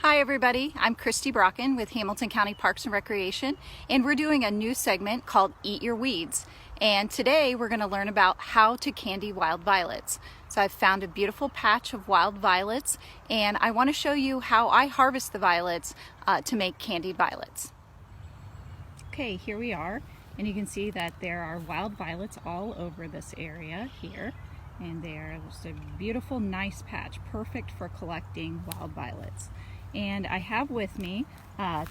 Hi everybody, I'm Christy Brocken with Hamilton County Parks and Recreation, and we're doing a new segment called Eat Your Weeds. And today we're going to learn about how to candy wild violets. So I've found a beautiful patch of wild violets, and I want to show you how I harvest the violets to make candied violets. Okay, here we are, and you can see that there are wild violets all over this area here. And they're just a beautiful, nice patch, perfect for collecting wild violets. And I have with me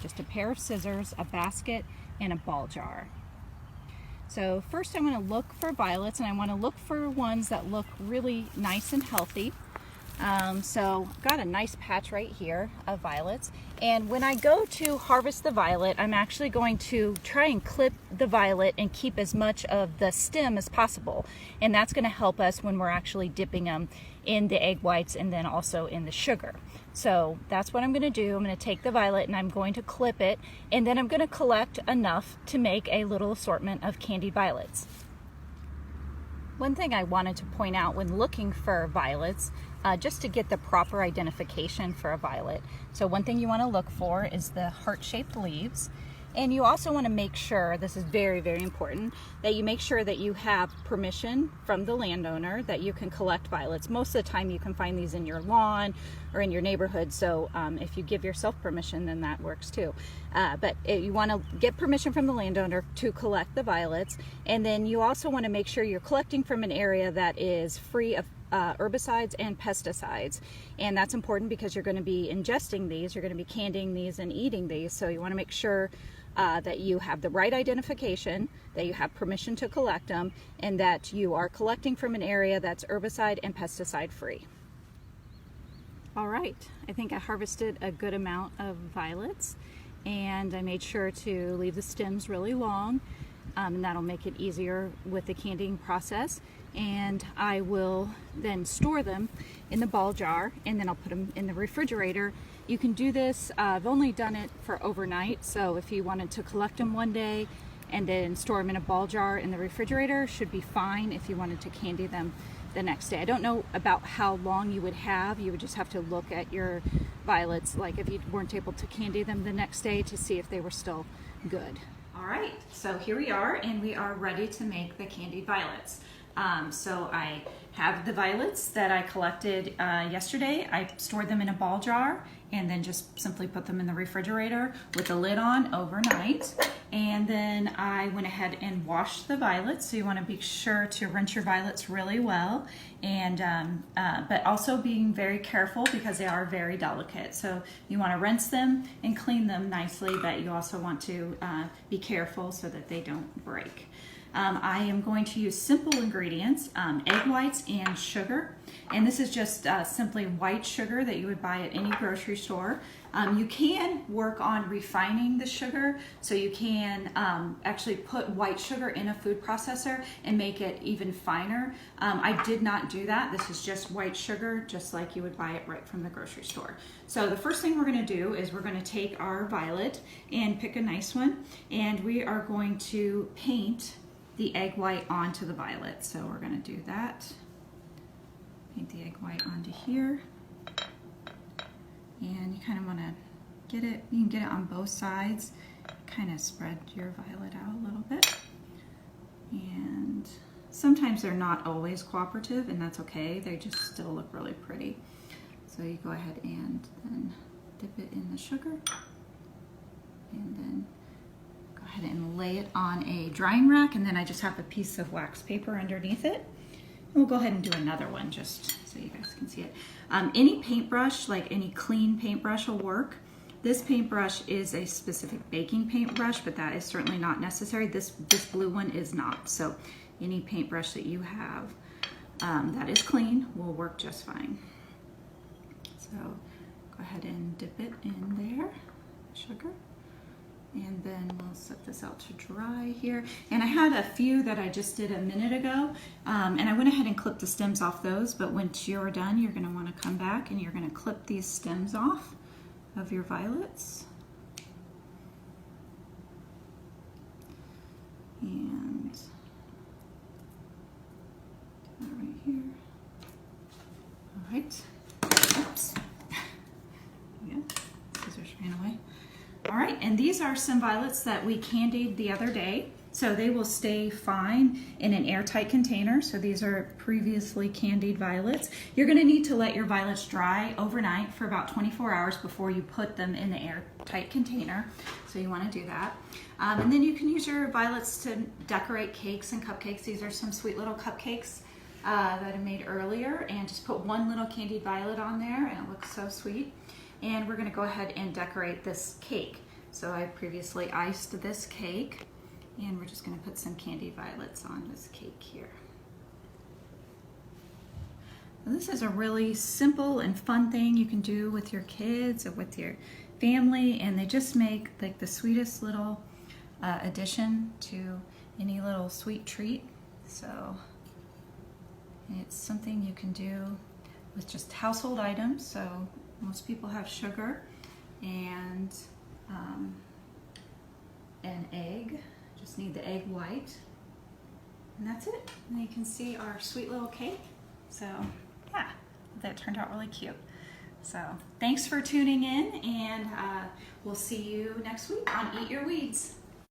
just a pair of scissors, a basket, and a ball jar. So first I want to look for violets, and I want to look for ones that look really nice and healthy. So I've got a nice patch right here of violets, and when I go to harvest the violet, I'm actually going to try and clip the violet and keep as much of the stem as possible, and that's going to help us when we're actually dipping them in the egg whites and then also in the sugar. So that's what I'm going to do. I'm going to take the violet and I'm going to clip it, and then I'm going to collect enough to make a little assortment of candied violets. One thing I wanted to point out when looking for violets, just to get the proper identification for a violet. So one thing you want to look for is the heart-shaped leaves. And you also want to make sure, this is very, very important, that you make sure that you have permission from the landowner that you can collect violets. Most of the time you can find these in your lawn or in your neighborhood, so if you give yourself permission, then that works too. But you want to get permission from the landowner to collect the violets, and then you also want to make sure you're collecting from an area that is free of herbicides and pesticides. And that's important because you're going to be ingesting these, you're going to be candying these and eating these, so you want to make sure that you have the right identification, that you have permission to collect them, and that you are collecting from an area that's herbicide and pesticide free. All right, I think I harvested a good amount of violets, and I made sure to leave the stems really long, and that'll make it easier with the candying process. And I will then store them in the ball jar, and then I'll put them in the refrigerator. You can do this, I've only done it for overnight, so if you wanted to collect them one day and then store them in a ball jar in the refrigerator, should be fine if you wanted to candy them the next day. I don't know about how long you would have. You would just have to look at your violets, like if you weren't able to candy them the next day, to see if they were still good. All right, so here we are, and we are ready to make the candied violets. So I have the violets that I collected yesterday. I stored them in a ball jar and then just simply put them in the refrigerator with the lid on overnight. And then I went ahead and washed the violets. So you want to be sure to rinse your violets really well, and but also being very careful because they are very delicate. So you want to rinse them and clean them nicely, but you also want to be careful so that they don't break. I am going to use simple ingredients, egg whites and sugar, and this is just simply white sugar that you would buy at any grocery store. You can work on refining the sugar, so you can actually put white sugar in a food processor and make it even finer. I did not do that. This is just white sugar, just like you would buy it right from the grocery store. So the first thing we're going to do is we're going to take our violet and pick a nice one, and we are going to paint the egg white onto the violet. So we're going to do that. Paint the egg white onto here. And you kind of want to get it, you can get it on both sides. Kind of spread your violet out a little bit. And sometimes they're not always cooperative, and that's okay. They just still look really pretty. So you go ahead and then dip it in the sugar. And then go ahead and lay it on a drying rack, and then I just have a piece of wax paper underneath it. And we'll go ahead and do another one just so you guys can see it. Any paintbrush, like any clean paintbrush, will work. This paintbrush is a specific baking paintbrush, but that is certainly not necessary. This blue one is not. So any paintbrush that you have that is clean will work just fine. So go ahead and dip it in there, sugar. And then we'll set this out to dry here. And I had a few that I just did a minute ago, and I went ahead and clipped the stems off those, but once you're done, you're gonna wanna come back and you're gonna clip these stems off of your violets. And do that right here. All right, oops. Yeah. right, and these are some violets that we candied the other day. So they will stay fine in an airtight container. So these are previously candied violets. You're going to need to let your violets dry overnight for about 24 hours before you put them in the airtight container. So you want to do that. And then you can use your violets to decorate cakes and cupcakes. These are some sweet little cupcakes that I made earlier, and just put one little candied violet on there and it looks so sweet. And we're going to go ahead and decorate this cake. So I previously iced this cake. And we're just going to put some candied violets on this cake here. Now, this is a really simple and fun thing you can do with your kids or with your family, and they just make like the sweetest little addition to any little sweet treat. So it's something you can do with just household items. So most people have sugar and an egg. Just need the egg white, and that's it. And you can see our sweet little cake. So yeah, that turned out really cute. So thanks for tuning in, and we'll see you next week on Eat Your Weeds.